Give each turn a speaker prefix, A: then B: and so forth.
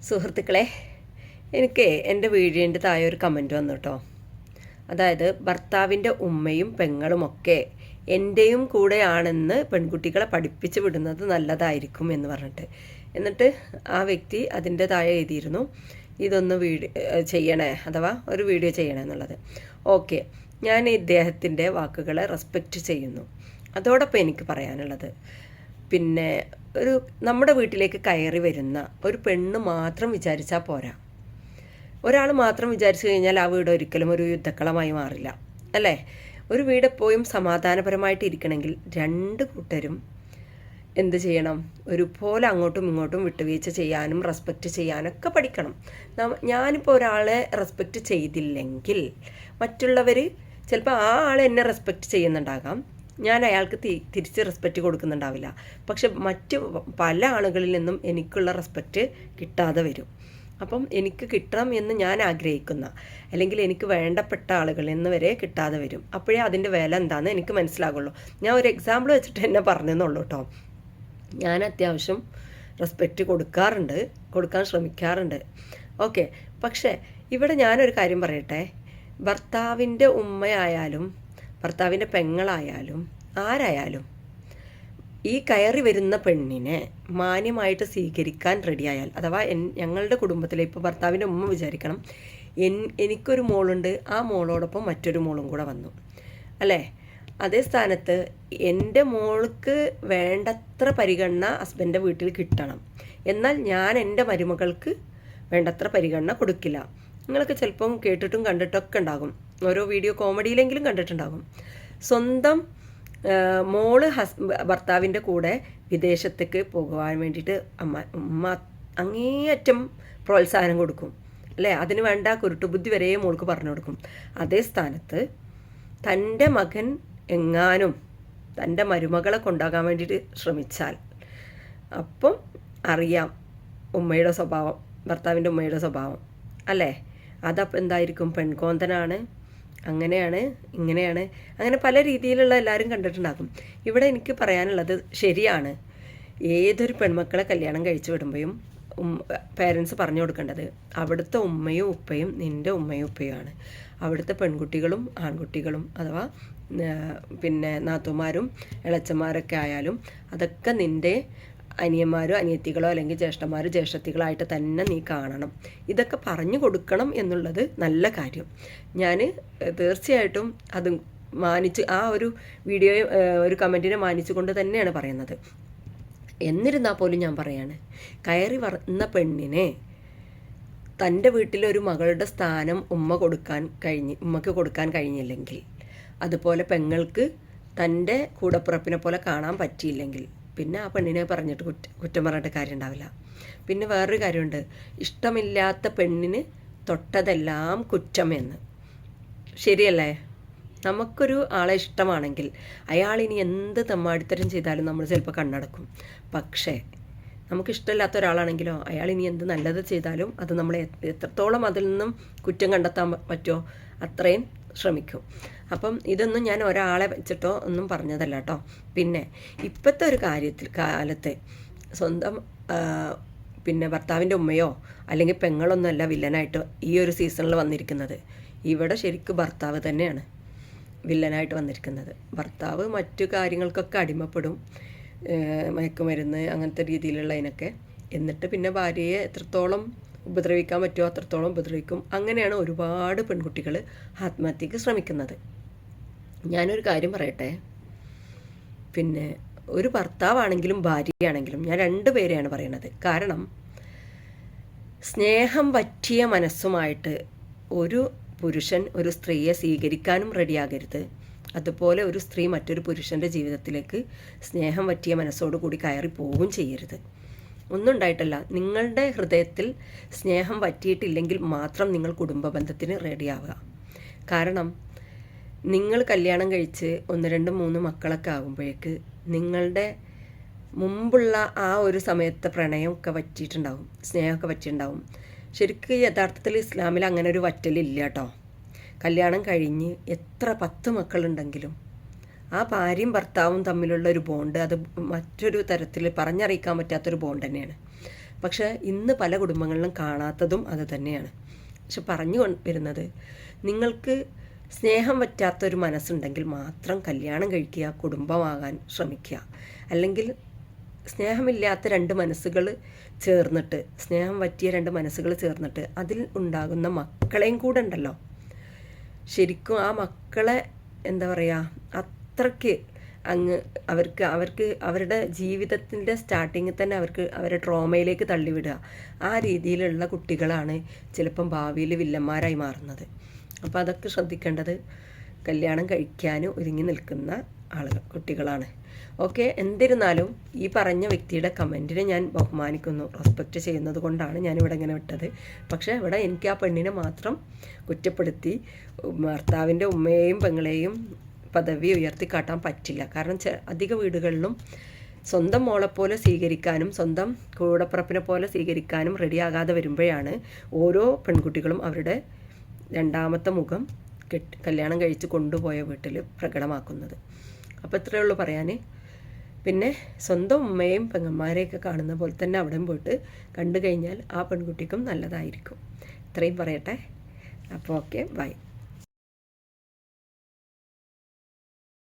A: സുഹൃത്തുക്കളെ, എനിക്ക് എൻ്റെ വീഡിയോൻ്റെ താഴെ ഒരു കമൻറ്റ് വന്നു കേട്ടോ. അതായത് ഭർത്താവിൻ്റെ ഉമ്മയും പെങ്ങളുമൊക്കെ എൻ്റെയും കൂടെയാണെന്ന് പെൺകുട്ടികളെ പഠിപ്പിച്ച് വിടുന്നത് നല്ലതായിരിക്കും എന്ന് പറഞ്ഞിട്ട്. എന്നിട്ട് ആ വ്യക്തി അതിൻ്റെ താഴെ എഴുതിയിരുന്നു, ഇതൊന്ന് ചെയ്യണേ, അഥവാ ഒരു വീഡിയോ ചെയ്യണേ എന്നുള്ളത്. ഓക്കെ, ഞാൻ ഇദ്ദേഹത്തിൻ്റെ വാക്കുകളെ റെസ്പെക്റ്റ് ചെയ്യുന്നു. അതോടൊപ്പം എനിക്ക് പറയാനുള്ളത്, പിന്നെ നമ്മുടെ വീട്ടിലേക്ക് കയറി വരുന്ന ഒരു പെണ്ണ് മാത്രം വിചാരിച്ചാൽ പോരാ. ഒരാൾ മാത്രം വിചാരിച്ചു കഴിഞ്ഞാൽ ആ വീട് ഒരിക്കലും ഒരു യുദ്ധക്കളമായി മാറില്ല, അല്ലേ? ഒരു വീട് എപ്പോഴും സമാധാനപരമായിട്ട് ഇരിക്കണമെങ്കിൽ രണ്ട് കൂട്ടരും എന്ത് ചെയ്യണം? ഒരുപോലെ അങ്ങോട്ടും ഇങ്ങോട്ടും വിട്ടുവീഴ്ച ചെയ്യാനും റെസ്പെക്റ്റ് ചെയ്യാനൊക്കെ പഠിക്കണം. ഞാനിപ്പോൾ ഒരാളെ റെസ്പെക്റ്റ് ചെയ്തില്ലെങ്കിൽ മറ്റുള്ളവർ ചിലപ്പോൾ ആ ആൾ എന്നെ റെസ്പെക്റ്റ് ചെയ്യുന്നുണ്ടാകാം, ഞാൻ അയാൾക്ക് തിരിച്ച് റെസ്പെക്റ്റ് കൊടുക്കുന്നുണ്ടാവില്ല. പക്ഷെ മറ്റ് പല ആളുകളിൽ നിന്നും എനിക്കുള്ള റെസ്പെക്റ്റ് കിട്ടാതെ വരും. അപ്പം എനിക്ക് കിട്ടണം എന്ന് ഞാൻ ആഗ്രഹിക്കുന്ന, അല്ലെങ്കിൽ എനിക്ക് വേണ്ടപ്പെട്ട ആളുകളിൽ നിന്ന് വരെ കിട്ടാതെ വരും. അപ്പോഴേ അതിൻ്റെ വില എന്താണെന്ന് എനിക്ക് മനസ്സിലാകുള്ളൂ. ഞാൻ ഒരു എക്സാമ്പിൾ വെച്ചിട്ട് എന്നെ പറഞ്ഞെന്നുള്ളൂ കേട്ടോ. ഞാൻ അത്യാവശ്യം റെസ്പെക്റ്റ് കൊടുക്കാൻ ശ്രമിക്കാറുണ്ട്. ഓക്കെ, പക്ഷേ ഇവിടെ ഞാനൊരു കാര്യം പറയട്ടെ. ഭർത്താവിൻ്റെ ഉമ്മയായാലും ഭർത്താവിൻ്റെ പെങ്ങളായാലും ആരായാലും ഈ കയറി വരുന്ന പെണ്ണിനെ മാന്യമായിട്ട് സ്വീകരിക്കാൻ റെഡിയായാൽ, അഥവാ ഞങ്ങളുടെ കുടുംബത്തിലെ ഇപ്പോൾ ഭർത്താവിൻ്റെ ഉമ്മ വിചാരിക്കണം, എനിക്കൊരു മോളുണ്ട്, ആ മോളോടൊപ്പം മറ്റൊരു മോളും കൂടെ വന്നു, അല്ലേ? അതേ സ്ഥാനത്ത് എൻ്റെ മോൾക്ക് വേണ്ടത്ര പരിഗണന ഹസ്ബൻഡിൻ്റെ വീട്ടിൽ കിട്ടണം. എന്നാൽ ഞാൻ എൻ്റെ മരുമകൾക്ക് വേണ്ടത്ര പരിഗണന കൊടുക്കില്ല. നിങ്ങളൊക്കെ ചിലപ്പം കേട്ടിട്ടും കണ്ടിട്ടൊക്കെ ഉണ്ടാകും, ഓരോ വീഡിയോ കോമഡിയിലെങ്കിലും കണ്ടിട്ടുണ്ടാകും. സ്വന്തം മോള് ഭർത്താവിൻ്റെ കൂടെ വിദേശത്തേക്ക് പോകുവാൻ വേണ്ടിയിട്ട് ഉമ്മ അങ്ങേയറ്റം പ്രോത്സാഹനം കൊടുക്കും, അല്ലേ? അതിന് വേണ്ട കുരുട്ടുബുദ്ധി വരെ മോൾക്ക് പറഞ്ഞു കൊടുക്കും. അതേ സ്ഥാനത്ത് തൻ്റെ മകൻ എങ്ങാനും തൻ്റെ മരുമകളെ കൊണ്ടാകാൻ വേണ്ടിയിട്ട് ശ്രമിച്ചാൽ അപ്പം അറിയാം ഉമ്മയുടെ സ്വഭാവം, ഭർത്താവിൻ്റെ ഉമ്മയുടെ സ്വഭാവം, അല്ലേ? അതപ്പം എന്തായിരിക്കും? പെൺകോന്തനാണ്, അങ്ങനെയാണ്, ഇങ്ങനെയാണ്, അങ്ങനെ പല രീതിയിലുള്ള എല്ലാവരും കണ്ടിട്ടുണ്ടാകും. ഇവിടെ എനിക്ക് പറയാനുള്ളത്, ശരിയാണ്, ഏതൊരു പെൺമക്കളെ കല്യാണം കഴിച്ചു വിടുമ്പോഴും പേരൻസ് പറഞ്ഞു കൊടുക്കേണ്ടത് അവിടുത്തെ ഉമ്മയും ഉപ്പയും നിൻ്റെ ഉമ്മയും ഉപ്പയുമാണ്. അവിടുത്തെ പെൺകുട്ടികളും ആൺകുട്ടികളും, അഥവാ പിന്നെ നാത്തുമാരും ഇളച്ചന്മാരൊക്കെ ആയാലും അതൊക്കെ നിൻ്റെ അനിയന്മാരോ അനിയത്തികളോ അല്ലെങ്കിൽ ജ്യേഷ്ഠന്മാരോ ജ്യേഷ്ഠത്തികളായിട്ട് തന്നെ നീ കാണണം. ഇതൊക്കെ പറഞ്ഞു കൊടുക്കണം എന്നുള്ളത് നല്ല കാര്യം. ഞാൻ തീർച്ചയായിട്ടും അത് മാനിച്ച്, ആ ഒരു വീഡിയോ ഒരു കമൻറ്റിനെ മാനിച്ചുകൊണ്ട് തന്നെയാണ് പറയുന്നത്. എന്നിരുന്നാൽ പോലും ഞാൻ പറയാണ്, കയറി വന്ന പെണ്ണിനെ തൻ്റെ വീട്ടിലൊരു മകളുടെ സ്ഥാനം ഉമ്മക്ക് കൊടുക്കാൻ കഴിഞ്ഞില്ലെങ്കിൽ, അതുപോലെ പെങ്ങൾക്ക് തൻ്റെ കൂടപ്പിറപ്പിനെ പോലെ കാണാൻ പറ്റിയില്ലെങ്കിൽ, പിന്നെ ആ പെണ്ണിനെ പറഞ്ഞിട്ട് കുറ്റം പറഞ്ഞിട്ട് കാര്യം ഉണ്ടാവില്ല. പിന്നെ വേറൊരു കാര്യമുണ്ട്, ഇഷ്ടമില്ലാത്ത പെണ്ണിന് തൊട്ടതെല്ലാം കുറ്റമെന്ന്. ശരിയല്ലേ? നമുക്കൊരു ആളെ ഇഷ്ടമാണെങ്കിൽ അയാളിനി എന്ത് തെമ്മാടിത്തരം ചെയ്താലും നമ്മൾ ചിലപ്പോൾ കണ്ണടക്കും. പക്ഷേ നമുക്കിഷ്ടമില്ലാത്ത ഒരാളാണെങ്കിലോ അയാളിനി എന്ത് നല്ലത് ചെയ്താലും അത് നമ്മളെ എത്രത്തോളം അതിൽ നിന്നും കുറ്റം കണ്ടെത്താൻ പറ്റുമോ അത്രയും ശ്രമിക്കും. അപ്പം ഇതൊന്നും ഞാൻ ഒരാളെ വെച്ചിട്ടോ ഒന്നും പറഞ്ഞതല്ല കേട്ടോ. പിന്നെ ഇപ്പോഴത്തെ ഒരു കാലത്ത് സ്വന്തം പിന്നെ ഭർത്താവിൻ്റെ ഉമ്മയോ അല്ലെങ്കിൽ പെങ്ങളൊന്നുമല്ല വില്ലനായിട്ട് ഈ ഒരു സീസണിൽ വന്നിരിക്കുന്നത്. ഇവിടെ ശരിക്കും ഭർത്താവ് തന്നെയാണ് വില്ലനായിട്ട് വന്നിരിക്കുന്നത്. ഭർത്താവ് മറ്റു കാര്യങ്ങൾക്കൊക്കെ അടിമപ്പെടും, മയക്കുമരുന്ന് അങ്ങനത്തെ രീതിയിലുള്ളതിനൊക്കെ. എന്നിട്ട് പിന്നെ ഭാര്യയെ എത്രത്തോളം ഉപദ്രവിക്കാൻ പറ്റുമോ അത്രത്തോളം ഉപദ്രവിക്കും. അങ്ങനെയാണ് ഒരുപാട് പെൺകുട്ടികൾ ആത്മഹത്യക്ക് ശ്രമിക്കുന്നത്. ഞാനൊരു കാര്യം പറയട്ടെ, പിന്നെ ഒരു ഭർത്താവാണെങ്കിലും ഭാര്യയാണെങ്കിലും ഞാൻ രണ്ടുപേരെയാണ് പറയണത്. കാരണം സ്നേഹം പറ്റിയ മനസ്സുമായിട്ട് ഒരു പുരുഷൻ ഒരു സ്ത്രീയെ സ്വീകരിക്കാനും റെഡിയാകരുത്. അതുപോലെ ഒരു സ്ത്രീ മറ്റൊരു പുരുഷൻ്റെ ജീവിതത്തിലേക്ക് സ്നേഹം പറ്റിയ മനസ്സോടുകൂടി കയറി പോവുകയും ചെയ്യരുത്. ഒന്നും ഉണ്ടായിട്ടല്ല, നിങ്ങളുടെ ഹൃദയത്തിൽ സ്നേഹം പറ്റിയിട്ടില്ലെങ്കിൽ മാത്രം നിങ്ങൾ കുടുംബ ബന്ധത്തിന് റെഡിയാവുക. കാരണം നിങ്ങൾ കല്യാണം കഴിച്ച് 1, 2, 3 മക്കളൊക്കെ ആകുമ്പോഴേക്ക് നിങ്ങളുടെ മുമ്പുള്ള ആ ഒരു സമയത്തെ പ്രണയമൊക്കെ പറ്റിയിട്ടുണ്ടാവും, സ്നേഹമൊക്കെ പറ്റിയിട്ടുണ്ടാവും. ശരിക്കും യഥാർത്ഥത്തിൽ ഇസ്ലാമിൽ അങ്ങനെ ഒരു വറ്റലില്ല കേട്ടോ. കല്യാണം കഴിഞ്ഞ് എത്ര 10 മക്കളുണ്ടെങ്കിലും ആ ഭാര്യയും ഭർത്താവും തമ്മിലുള്ള ഒരു ബോണ്ട് അത് മറ്റൊരു തരത്തിൽ പറഞ്ഞറിയിക്കാൻ പറ്റാത്തൊരു ബോണ്ട് തന്നെയാണ്. പക്ഷേ ഇന്ന് പല കുടുംബങ്ങളിലും കാണാത്തതും അത് തന്നെയാണ്. പക്ഷെ പറഞ്ഞു വരുന്നത്, നിങ്ങൾക്ക് സ്നേഹം പറ്റാത്തൊരു മനസ്സുണ്ടെങ്കിൽ മാത്രം കല്യാണം കഴിക്കുക, കുടുംബമാകാൻ ശ്രമിക്കുക. അല്ലെങ്കിൽ സ്നേഹമില്ലാത്ത രണ്ട് മനസ്സുകൾ ചേർന്നിട്ട്, സ്നേഹം പറ്റിയ രണ്ട് മനസ്സുകൾ ചേർന്നിട്ട് അതിൽ ഉണ്ടാകുന്ന മക്കളെയും കൂടെ ഉണ്ടല്ലോ, ശരിക്കും ആ മക്കളെ എന്താ പറയുക, അത്രയ്ക്ക് അങ്ങ് അവർക്ക് അവരുടെ ജീവിതത്തിൻ്റെ സ്റ്റാർട്ടിങ്ങിൽ തന്നെ അവരെ ട്രോമയിലേക്ക് തള്ളിവിടുക. ആ രീതിയിലുള്ള കുട്ടികളാണ് ചിലപ്പം ഭാവിയിൽ വില്ലന്മാരായി മാറുന്നത്. അപ്പോൾ അതൊക്കെ ശ്രദ്ധിക്കേണ്ടത് കല്യാണം കഴിക്കാൻ ഒരുങ്ങി നിൽക്കുന്ന കുട്ടികളാണ്. ഓക്കെ, എന്നിരുന്നാലും ഈ പറഞ്ഞ വ്യക്തിയുടെ കമൻറ്റിനെ ഞാൻ ബഹുമാനിക്കുന്നു, റെസ്പെക്റ്റ് ചെയ്യുന്നത് കൊണ്ടാണ് ഞാനിവിടെ ഇങ്ങനെ വിട്ടത്. പക്ഷേ ഇവിടെ എനിക്ക് ആ പെണ്ണിനെ മാത്രം കുറ്റപ്പെടുത്തി ഭർത്താവിൻ്റെ ഉമ്മയെയും പെങ്ങളെയും പദവി ഉയർത്തിക്കാട്ടാൻ പറ്റില്ല. കാരണം അധിക വീടുകളിലും സ്വന്തം മോളെപ്പോലെ സ്വീകരിക്കാനും സ്വന്തം കൂടപ്പിറപ്പിനെ പോലെ സ്വീകരിക്കാനും റെഡിയാകാതെ വരുമ്പോഴാണ് ഓരോ പെൺകുട്ടികളും അവരുടെ രണ്ടാമത്തെ മുഖം കല്യാണം കഴിച്ച് കൊണ്ടുപോയ വീട്ടിൽ പ്രകടമാക്കുന്നത്. അപ്പോൾ ഇത്രയേ ഉള്ളൂ പറയാൻ. പിന്നെ സ്വന്തം ഉമ്മയും പെങ്ങന്മാരെയൊക്കെ കാണുന്ന പോലെ തന്നെ അവിടെയും പോയിട്ട് കണ്ടു കഴിഞ്ഞാൽ ആ പെൺകുട്ടിക്കും നല്ലതായിരിക്കും. ഇത്രയും പറയട്ടെ. അപ്പോൾ ഓക്കെ, ബൈ.